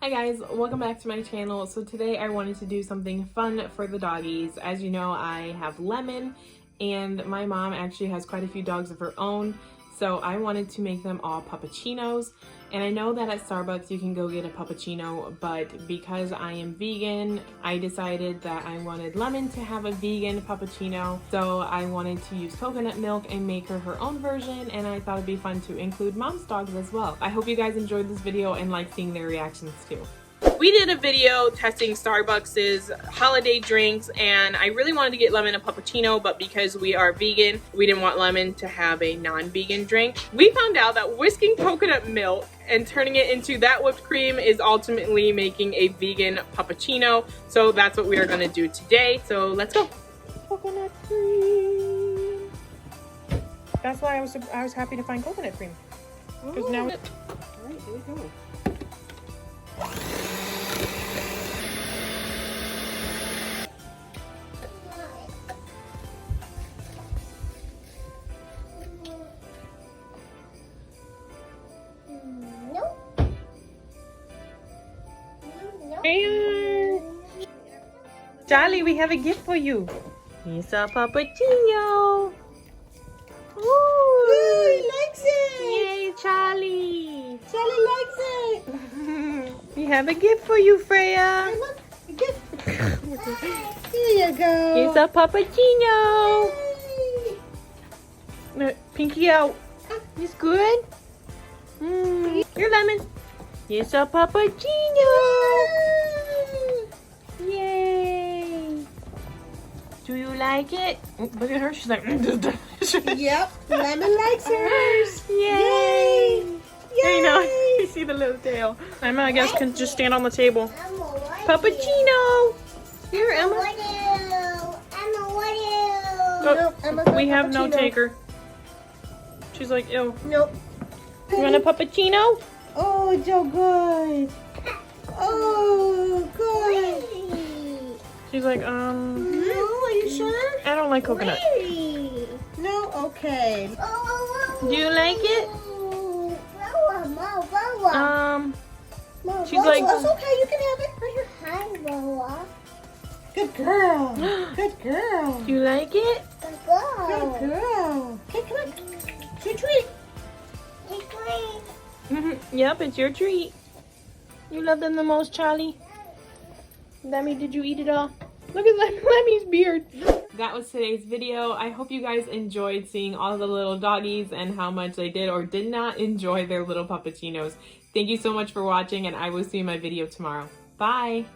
Hi guys, welcome back to my channel. So today I wanted to do something fun for the doggies. As you know, I have Lemon and my mom actually has quite a few dogs of her own. So I wanted to make them all puppuccinos. And I know that at Starbucks you can go get a puppuccino, but because I am vegan, I decided that I wanted Lemon to have a vegan puppuccino. So I wanted to use coconut milk and make her own version, and I thought it'd be fun to include mom's dogs as well. I hope you guys enjoyed this video and like seeing their reactions too. We did a video testing Starbucks's holiday drinks, and I really wanted to get Lemon a puppuccino, but because we are vegan, we didn't want Lemon to have a non-vegan drink. We found out that whisking coconut milk and turning it into that whipped cream is ultimately making a vegan puppuccino. So that's what we are going to do today. So let's go. Coconut cream. That's why I was happy to find coconut cream. Because now. All right, here we go. Charlie, we have a gift for you. It's a puppuccino. Ooh, he likes it. Yay, Charlie. Charlie likes it. We have a gift for you, Freya. Hey, look, a gift. Here you go. It's a puppuccino. Pinky out. It's good. Here, Lemon. It's a puppuccino. Yay. Do you like it? Look at her. She's like. Yep. Lemon likes hers. Yay. Yay. You know, you see the little tail. Emma, I guess, can just stand on the table. Puppuccino. Here, Emma. Oh, Nope, we have no taker. She's like, ew. Nope. You want a puppuccino? Oh, it's so good. Oh, good. She's like, No, are you sure? I don't like coconut. No, okay. Do you like it? She's like, it's okay, you can have it right here. Good girl. Good girl. do you like it? Good girl. Okay, come on. It's your treat. Yep, it's your treat. You love them the most, Charlie? Lemmy, did you eat it all? Look at Lemmy's beard. That was today's video. I hope you guys enjoyed seeing all the little doggies and how much they did or did not enjoy their little puppuccinos. Thank you so much for watching, and I will see you in my video tomorrow. Bye!